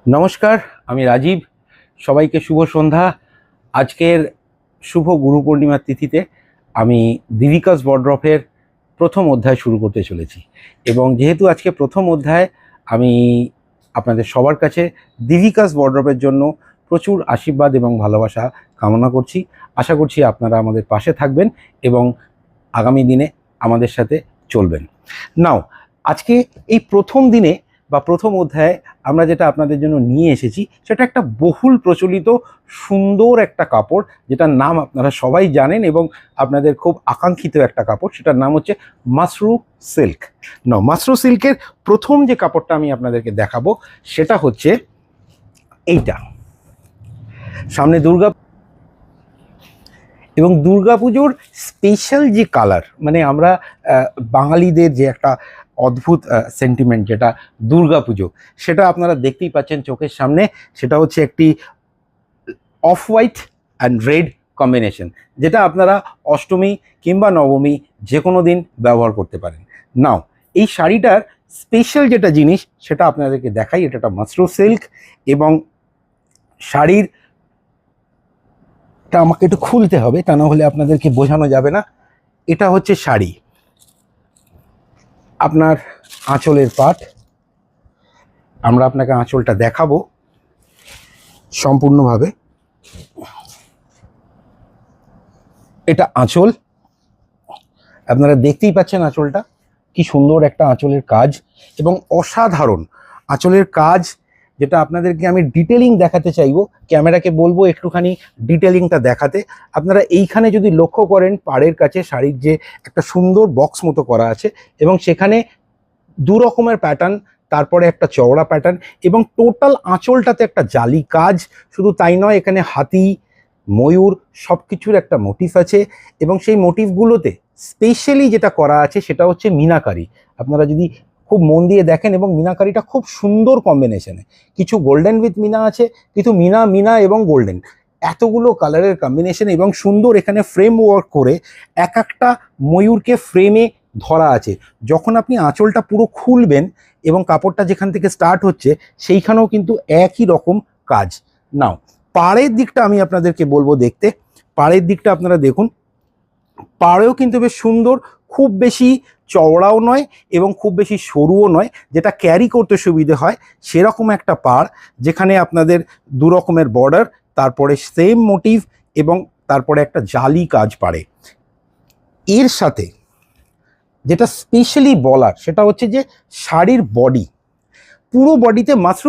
নমস্কার, আমি রাজীব। সবাইকে শুভ সন্ধ্যা। আজকের শুভ গুরু পূর্ণিমার তিথিতে আমি দিভিকাস ওয়ার্ড্রপের প্রথম অধ্যায় শুরু করতে চলেছি। এবং যেহেতু আজকে প্রথম অধ্যায়, আমি আপনাদের সবার কাছে দিভিকাস ওয়ার্ড্রপের জন্য প্রচুর আশীর্বাদ এবং ভালোবাসা কামনা করছি। আশা করছি আপনারা আমাদের পাশে থাকবেন এবং আগামী দিনে আমাদের সাথে চলবেন। নাও, আজকে এই প্রথম দিনে বা প্রথম অধ্যায়ে আমরা যেটা আপনাদের জন্য নিয়ে এসেছি সেটা একটা বহুল প্রচলিত সুন্দর একটা কাপড়, যেটার নাম আপনারা সবাই জানেন এবং আপনাদের খুব আকাঙ্ক্ষিত একটা কাপড়। সেটার নাম হচ্ছে মাসরু সিল্ক। মাসরু সিল্কের প্রথম যে কাপড়টা আমি আপনাদেরকে দেখাবো সেটা হচ্ছে এইটা। সামনে এবং দুর্গাপুজোর স্পেশাল যে কালার, মানে আমরা বাঙালিদের যে একটা অদ্ভুত সেন্টিমেন্ট যেটা দুর্গাপুজো, সেটা আপনারা দেখতেই পাচ্ছেন চোখের সামনে। সেটা হচ্ছে একটি off white and red combination, যেটা আপনারা অষ্টমী কিংবা নবমী যে কোনো দিন ব্যবহার করতে পারেন। নাও, এই শাড়িটার স্পেশাল যেটা জিনিস সেটা আপনাদেরকে দেখাই। এটা একটা মাসরু সিল্ক এবং শাড়ির আমাকে একটু খুলতে হবে, তা না হলে আপনাদেরকে বোঝানো যাবে না। এটা হচ্ছে শাড়ি, আপনার আঁচলের পাট। আমরা আপনাকে আঁচলটা দেখাবো সম্পূর্ণভাবে। এটা আঁচল, আপনারা দেখতেই পাচ্ছেন আঁচলটা কি সুন্দর একটা আঁচলের কাজ এবং অসাধারণ আঁচলের কাজ, যেটা আপনাদেরকে আমি ডিটেলিং দেখাতে চাইবো। ক্যামেরাকে বলবো একটুখানি ডিটেলিংটা দেখাতে। আপনারা এইখানে যদি লক্ষ্য করেন, পাড়ের কাছে শাড়ির যে একটা সুন্দর বক্স মতো করা আছে এবং সেখানে দু রকমের প্যাটার্ন, তারপরে একটা চওড়া প্যাটার্ন এবং টোটাল আঁচলটাতে একটা জালি কাজ। শুধু তাই নয়, এখানে হাতি, ময়ূর সব কিছুর একটা মোটিভ আছে এবং সেই মোটিভগুলোতে স্পেশালি যেটা করা আছে সেটা হচ্ছে মিনাকারি। আপনারা যদি খুব মন দিয়ে দেখেন, এবং মিনাকারিটা খুব সুন্দর কম্বিনেশনে, কিছু গোল্ডেন উইথ মিনা আছে, কিছু মিনা মিনা এবং গোল্ডেন, এতগুলো কালারের কম্বিনেশন এবং সুন্দর এখানে ফ্রেম ওয়ার্ক করে এক একটা ময়ূরকে ফ্রেমে ধরা আছে। যখন আপনি আঁচলটা পুরো খুলবেন এবং কাপড়টা যেখান থেকে স্টার্ট হচ্ছে সেইখানেও কিন্তু একই রকম কাজ। নাও, পাড়ের দিকটা আমি আপনাদেরকে বলবো দেখতে। পাড়ের দিকটা আপনারা দেখুন, পাড়েও কিন্তু বেশ সুন্দর, খুব বেশি চওড়াও নয় এবং খুব বেশি সরুও নয়, যেটা ক্যারি করতে সুবিধে হয় সেরকম একটা পাড়, যেখানে আপনাদের দু রকমের বর্ডার, তারপরে সেম মোটিভ এবং তারপরে একটা জালি কাজ পাড়ে। এর সাথে যেটা স্পেশালি বলার সেটা হচ্ছে যে শাড়ির বডি, পুরো বডিতে মাশরুম